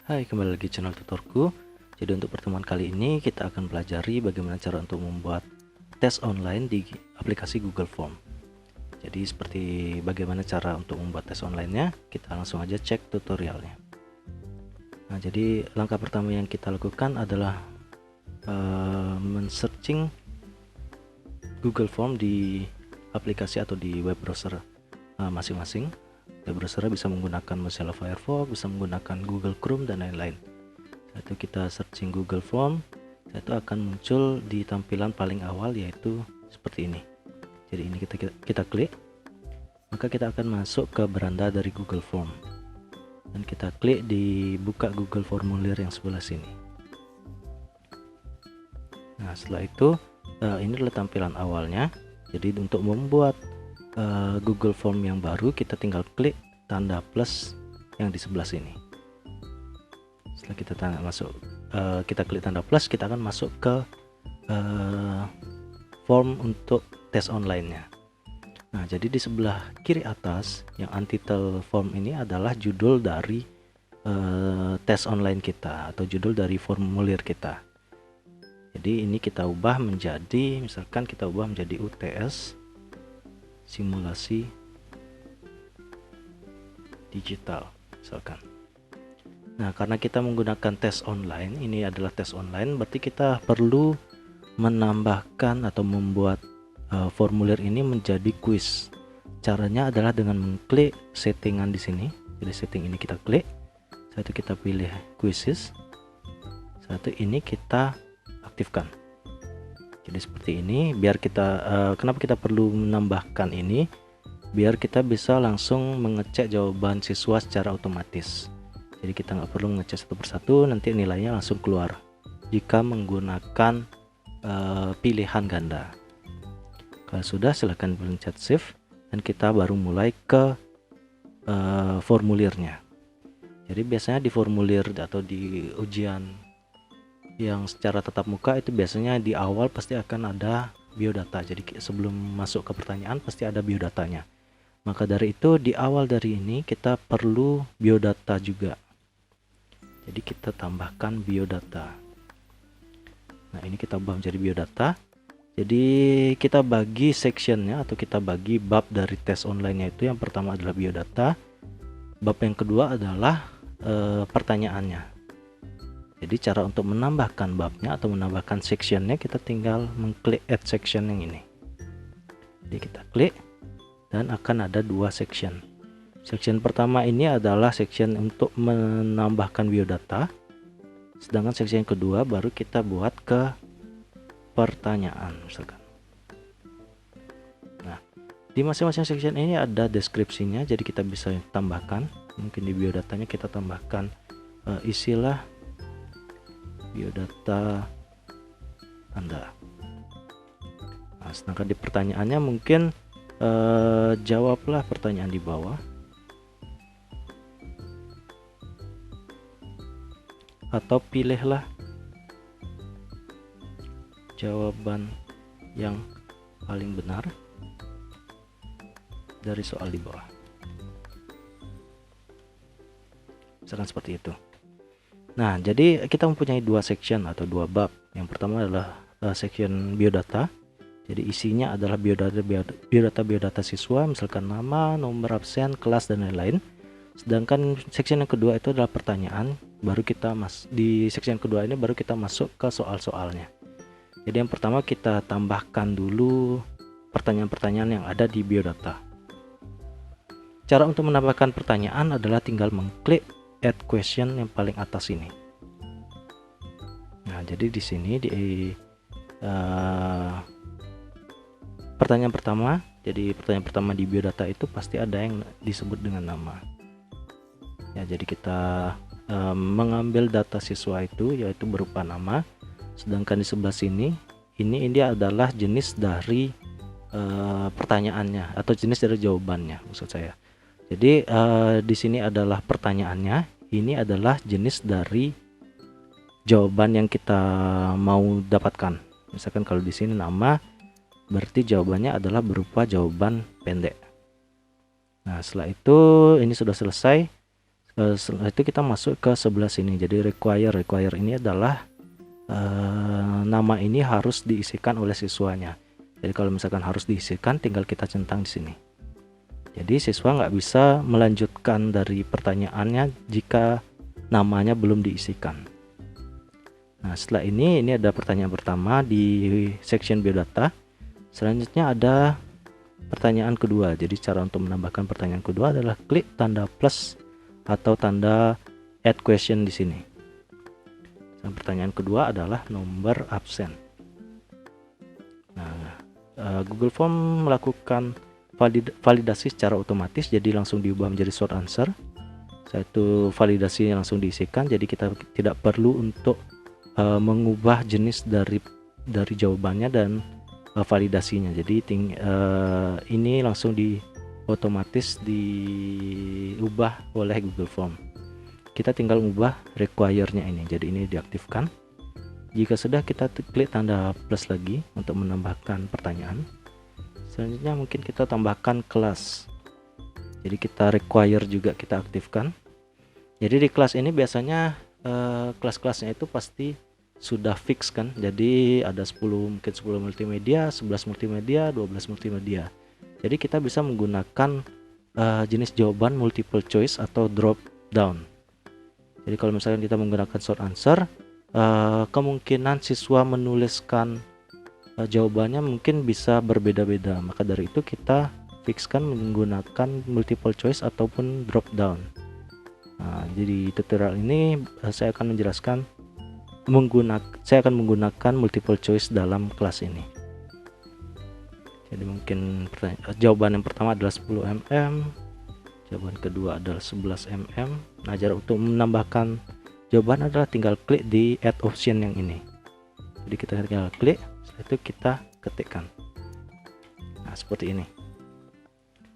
Hai, kembali lagi channel tutorku. Jadi untuk pertemuan kali ini kita akan pelajari bagaimana cara untuk membuat tes online di aplikasi Google Form. Jadi seperti bagaimana cara untuk membuat tes online-nya, kita langsung aja cek tutorialnya. Nah, jadi langkah pertama yang kita lakukan adalah men-searching Google Form di aplikasi atau di web browser masing-masing. Web browser bisa menggunakan Mozilla Firefox, bisa menggunakan Google Chrome dan lain-lain. Setelah itu kita searching Google Form, setelah itu akan muncul di tampilan paling awal, yaitu seperti ini. Jadi ini kita klik, maka kita akan masuk ke beranda dari Google Form dan kita klik di buka Google Formulir yang sebelah sini. Nah, setelah itu ini adalah tampilan awalnya. Jadi untuk membuat Google Form yang baru, kita tinggal klik tanda plus yang di sebelah sini. Setelah kita klik tanda plus, kita akan masuk ke form untuk tes online-nya. Nah, jadi di sebelah kiri atas yang untitled form ini adalah judul dari tes online kita atau judul dari formulir kita. Jadi ini kita ubah menjadi, misalkan kita ubah menjadi UTS simulasi digital misalkan. Nah, karena kita menggunakan tes online, ini adalah tes online, berarti kita perlu menambahkan atau membuat formulir ini menjadi quiz. Caranya adalah dengan mengklik settingan di sini. Jadi setting ini kita klik, setelah itu kita pilih quizzes, setelah itu ini kita aktifkan. Jadi seperti ini, biar kita kenapa kita perlu menambahkan ini, biar kita bisa langsung mengecek jawaban siswa secara otomatis. Jadi kita nggak perlu mengecek satu persatu, nanti nilainya langsung keluar jika menggunakan pilihan ganda. Kalau sudah, silahkan pencet save dan kita baru mulai ke formulirnya. Jadi biasanya di formulir atau di ujian yang secara tatap muka itu biasanya di awal pasti akan ada biodata. Jadi sebelum masuk ke pertanyaan pasti ada biodatanya. Maka dari itu di awal dari ini kita perlu biodata juga. Jadi kita tambahkan biodata. Nah, ini kita ubah menjadi biodata. Jadi kita bagi sectionnya atau kita bagi bab dari tes online-nya itu. Yang pertama adalah biodata. Bab yang kedua adalah pertanyaannya. Jadi cara untuk menambahkan babnya atau menambahkan sectionnya, kita tinggal mengklik add section yang ini. Jadi kita klik dan akan ada dua section. Section pertama ini adalah section untuk menambahkan biodata, sedangkan section kedua baru kita buat ke pertanyaan misalkan. Nah, di masing-masing section ini ada deskripsinya, jadi kita bisa tambahkan. Mungkin di biodatanya kita tambahkan isilah biodata Anda. Nah, sedangkan di pertanyaannya mungkin jawablah pertanyaan di bawah atau pilihlah jawaban yang paling benar dari soal di bawah. Misalkan seperti itu. Nah, jadi kita mempunyai dua section atau dua bab. Yang pertama adalah section biodata. Jadi isinya adalah biodata siswa, misalkan nama, nomor absen, kelas dan lain-lain. Sedangkan section yang kedua itu adalah pertanyaan. Baru kita di section kedua ini baru kita masuk ke soal-soalnya. Jadi yang pertama kita tambahkan dulu pertanyaan-pertanyaan yang ada di biodata. Cara untuk menambahkan pertanyaan adalah tinggal mengklik add question yang paling atas ini. Nah, jadi di sini di pertanyaan pertama, jadi pertanyaan pertama di biodata itu pasti ada yang disebut dengan nama. Ya, jadi kita mengambil data siswa itu yaitu berupa nama, sedangkan di sebelah sini ini adalah jenis dari pertanyaannya atau jenis dari jawabannya maksud saya. Jadi di sini adalah pertanyaannya, ini adalah jenis dari jawaban yang kita mau dapatkan. Misalkan kalau di sini nama, berarti jawabannya adalah berupa jawaban pendek. Nah, setelah itu ini sudah selesai. Setelah itu kita masuk ke sebelah sini. Jadi require ini adalah nama ini harus diisikan oleh siswanya. Jadi kalau misalkan harus diisikan, tinggal kita centang di sini. Jadi siswa nggak bisa melanjutkan dari pertanyaannya jika namanya belum diisikan. Nah, setelah ini ada pertanyaan pertama di section biodata. Selanjutnya ada pertanyaan kedua. Jadi cara untuk menambahkan pertanyaan kedua adalah klik tanda plus atau tanda add question di sini. Dan pertanyaan kedua adalah nomor absen. Nah, Google Form melakukan validasi secara otomatis, jadi langsung diubah menjadi short answer. Setelah itu validasi langsung diisikan, jadi kita tidak perlu untuk mengubah jenis dari jawabannya dan validasinya. Jadi ini langsung otomatis diubah oleh Google Form. Kita tinggal ubah require-nya ini, jadi ini diaktifkan. Jika sudah, kita klik tanda plus lagi untuk menambahkan pertanyaan. Selanjutnya mungkin kita tambahkan kelas, jadi kita require juga kita aktifkan. Jadi di kelas ini biasanya kelas-kelasnya itu pasti sudah fix kan, jadi ada 10 multimedia, 11 multimedia, 12 multimedia. Jadi kita bisa menggunakan jenis jawaban multiple choice atau drop down. Jadi kalau misalkan kita menggunakan short answer, kemungkinan siswa menuliskan jawabannya mungkin bisa berbeda-beda. Maka dari itu kita fixkan menggunakan multiple choice ataupun drop down. Nah, jadi tutorial ini saya akan menjelaskan saya akan menggunakan multiple choice dalam kelas ini. Jadi mungkin jawaban yang pertama adalah 10 mm, jawaban kedua adalah 11 mm. Nah, cara untuk menambahkan jawaban adalah tinggal klik di add option yang ini. Jadi kita tinggal klik, setelah itu kita ketikkan. Nah, seperti ini.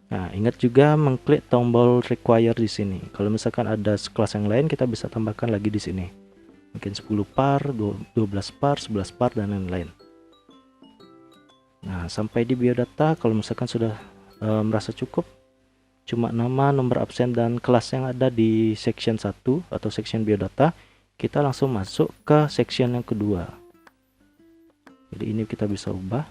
Nah, ingat juga mengklik tombol require di sini. Kalau misalkan ada kelas yang lain, kita bisa tambahkan lagi di sini. Mungkin 10 par, 12 par, 11 par, dan lain-lain. Nah, sampai di biodata, kalau misalkan sudah merasa cukup, cuma nama, nomor absen, dan kelas yang ada di section 1 atau section biodata, kita langsung masuk ke section yang kedua. Jadi ini kita bisa ubah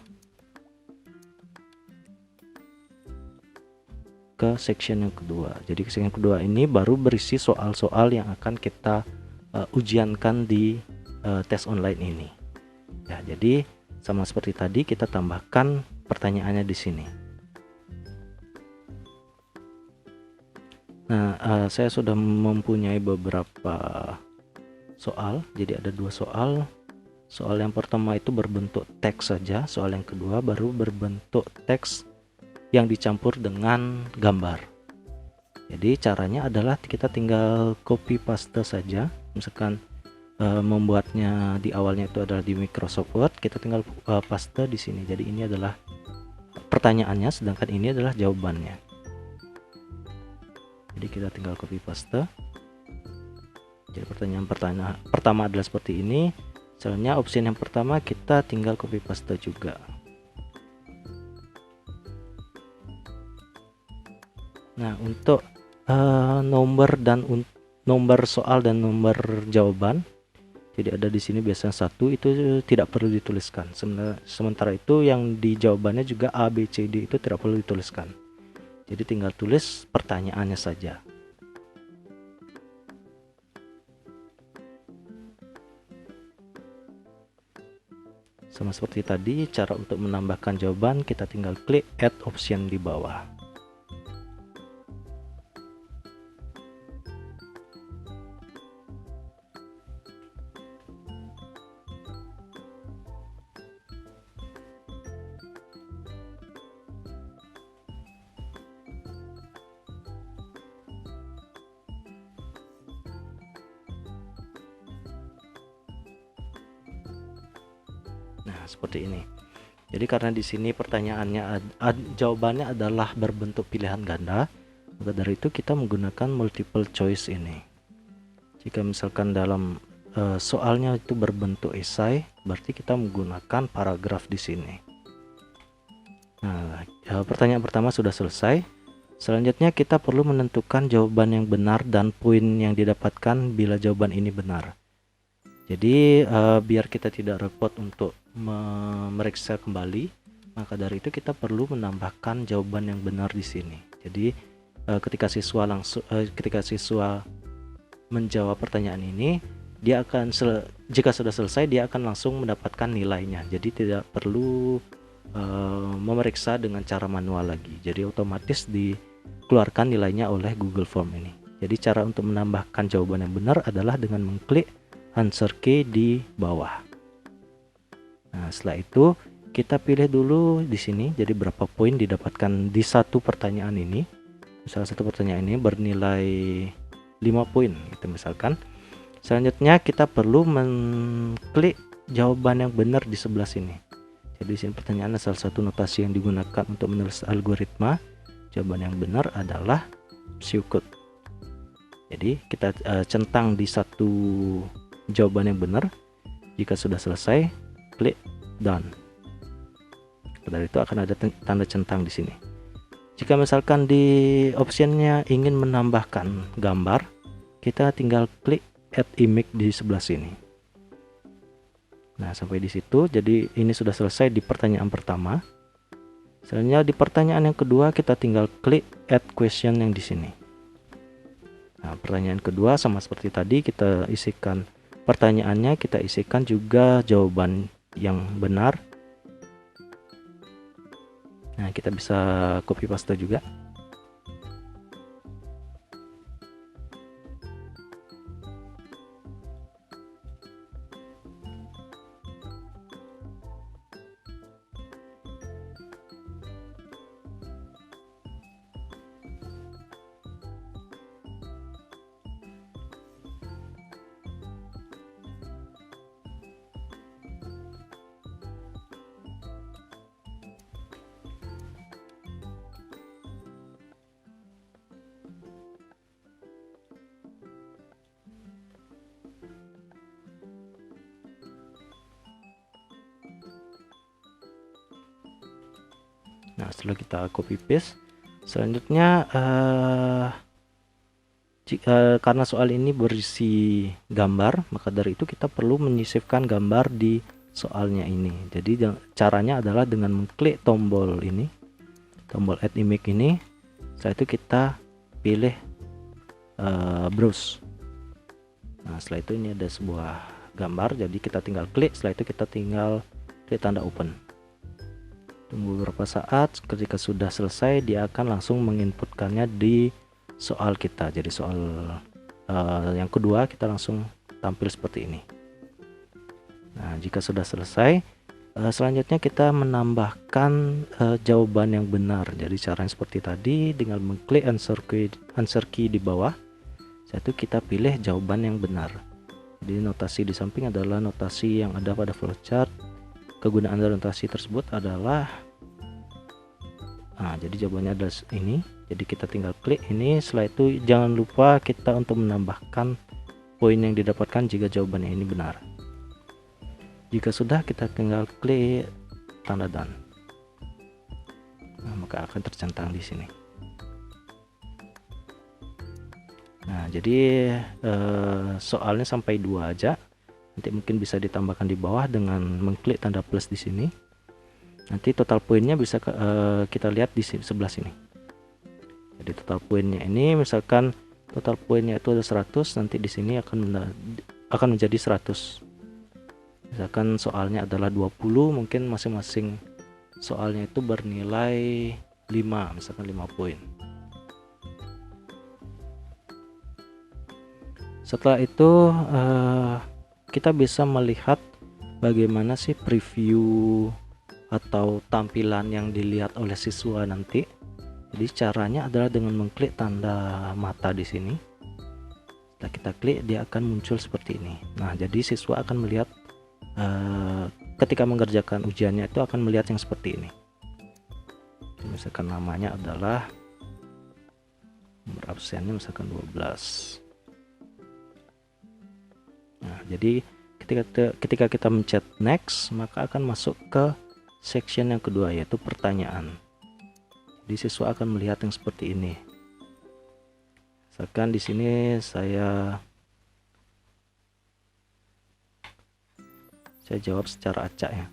ke section yang kedua. Jadi section yang kedua ini baru berisi soal-soal yang akan kita ujiankan di tes online ini. Ya, jadi sama seperti tadi, kita tambahkan pertanyaannya di sini. Nah, saya sudah mempunyai beberapa soal. Jadi ada 2 soal. Soal yang pertama itu berbentuk teks saja, soal yang kedua baru berbentuk teks yang dicampur dengan gambar. Jadi caranya adalah kita tinggal copy paste saja. Misalkan membuatnya di awalnya itu adalah di Microsoft Word, kita tinggal paste di sini. Jadi ini adalah pertanyaannya, sedangkan ini adalah jawabannya. Jadi kita tinggal copy paste. Jadi pertanyaan pertama adalah seperti ini. Misalnya opsi yang pertama kita tinggal copy paste juga. Nah, untuk nomor soal dan nomor jawaban, jadi ada di sini biasanya 1 itu tidak perlu dituliskan. Sementara itu yang di jawabannya juga A, B, C, D itu tidak perlu dituliskan. Jadi tinggal tulis pertanyaannya saja. Sama seperti tadi, cara untuk menambahkan jawaban kita tinggal klik add option di bawah. Nah, seperti ini. Jadi karena di sini pertanyaannya jawabannya adalah berbentuk pilihan ganda, maka dari itu kita menggunakan multiple choice ini. Jika misalkan dalam soalnya itu berbentuk esai, berarti kita menggunakan paragraf di sini. Nah, pertanyaan pertama sudah selesai. Selanjutnya kita perlu menentukan jawaban yang benar dan poin yang didapatkan bila jawaban ini benar. Jadi biar kita tidak repot untuk memeriksa kembali, maka dari itu kita perlu menambahkan jawaban yang benar di sini. Jadi ketika siswa menjawab pertanyaan ini, dia akan jika sudah selesai dia akan langsung mendapatkan nilainya. Jadi tidak perlu memeriksa dengan cara manual lagi. Jadi otomatis dikeluarkan nilainya oleh Google Form ini. Jadi cara untuk menambahkan jawaban yang benar adalah dengan mengklik answer key di bawah. Nah, setelah itu kita pilih dulu di sini. Jadi berapa poin didapatkan di satu pertanyaan ini. Misalnya satu pertanyaan ini bernilai 5 poin gitu misalkan. Selanjutnya kita perlu mengklik jawaban yang benar di sebelah sini. Jadi di sini pertanyaannya salah satu notasi yang digunakan untuk menulis algoritma. Jawaban yang benar adalah pseudocode. Jadi kita centang di satu jawaban yang benar. Jika sudah selesai, klik done. Dari itu akan ada tanda centang di sini. Jika misalkan di optionnya ingin menambahkan gambar, kita tinggal klik add image di sebelah sini. Nah, sampai di situ. Jadi ini sudah selesai di pertanyaan pertama. Selanjutnya di pertanyaan yang kedua kita tinggal klik add question yang di sini. Nah, pertanyaan kedua sama seperti tadi, kita isikan pertanyaannya, kita isikan juga jawaban yang benar. Nah, kita bisa copy paste juga. Nah, setelah kita copy paste, selanjutnya karena soal ini berisi gambar, maka dari itu kita perlu menyisipkan gambar di soalnya ini. Jadi caranya adalah dengan mengklik tombol ini, tombol add image ini. Setelah itu kita pilih browse. Nah, setelah itu ini ada sebuah gambar, jadi kita tinggal klik. Setelah itu kita tinggal klik tanda open. Tunggu beberapa saat, ketika sudah selesai dia akan langsung menginputkannya di soal kita. Jadi soal yang kedua kita langsung tampil seperti ini. Nah, jika sudah selesai, selanjutnya kita menambahkan jawaban yang benar. Jadi caranya seperti tadi, dengan mengklik answer key di bawah. Setelah itu kita pilih jawaban yang benar. Jadi notasi di samping adalah notasi yang ada pada flowchart. Kegunaan dari notasi tersebut adalah, nah, jadi jawabannya adalah ini. Jadi kita tinggal klik ini. Setelah itu jangan lupa kita untuk menambahkan poin yang didapatkan jika jawabannya ini benar. Jika sudah, kita tinggal klik tanda done. Nah, maka akan tercentang di sini. Nah, jadi soalnya sampai 2 aja. Nanti mungkin bisa ditambahkan di bawah dengan mengklik tanda plus di sini. Nanti total poinnya bisa kita lihat di sebelah sini. Jadi total poinnya ini, misalkan total poinnya itu ada 100, nanti di sini akan menjadi 100. Misalkan soalnya adalah 20, mungkin masing-masing soalnya itu bernilai 5, misalkan 5 poin. Setelah itu kita bisa melihat bagaimana sih preview atau tampilan yang dilihat oleh siswa nanti. Jadi caranya adalah dengan mengklik tanda mata di sini. Setelah kita klik, dia akan muncul seperti ini. Nah, jadi siswa akan melihat ketika mengerjakan ujiannya itu akan melihat yang seperti ini. Misalkan namanya adalah, nomor absennya misalkan 12. Nah, jadi ketika kita mencet next, maka akan masuk ke section yang kedua, yaitu pertanyaan. Jadi siswa akan melihat yang seperti ini. Misalkan di sini saya jawab secara acak ya.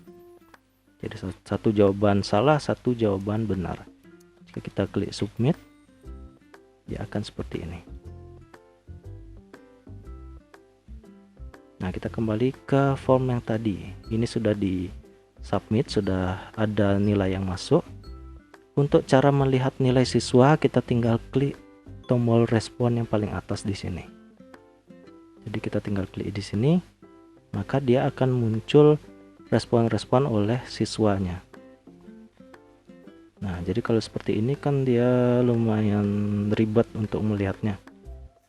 Jadi satu jawaban salah, satu jawaban benar. Jika kita klik submit, dia akan seperti ini. Nah, kita kembali ke form yang tadi. Ini sudah di submit, sudah ada nilai yang masuk. Untuk cara melihat nilai siswa, kita tinggal klik tombol respon yang paling atas di sini. Jadi kita tinggal klik di sini, maka dia akan muncul respon-respon oleh siswanya. Nah, jadi kalau seperti ini kan dia lumayan ribet untuk melihatnya.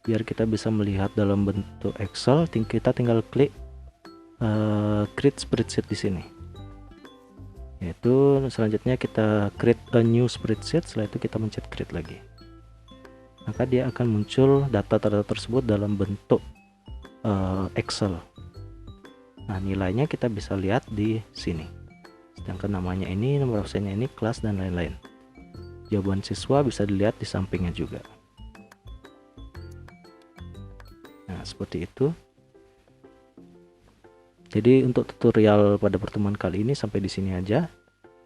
Biar kita bisa melihat dalam bentuk Excel, kita tinggal klik create spreadsheet di sini. Yaitu selanjutnya kita create a new spreadsheet, setelah itu kita mencet create lagi. Maka dia akan muncul data-data tersebut dalam bentuk Excel. Nah, nilainya kita bisa lihat di sini. Sedangkan namanya ini, nomor absennya ini, kelas, dan lain-lain. Jawaban siswa bisa dilihat di sampingnya juga. Nah, seperti itu. Jadi untuk tutorial pada pertemuan kali ini sampai di sini aja.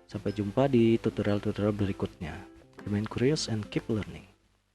Sampai jumpa di tutorial-tutorial berikutnya. Remain curious and keep learning.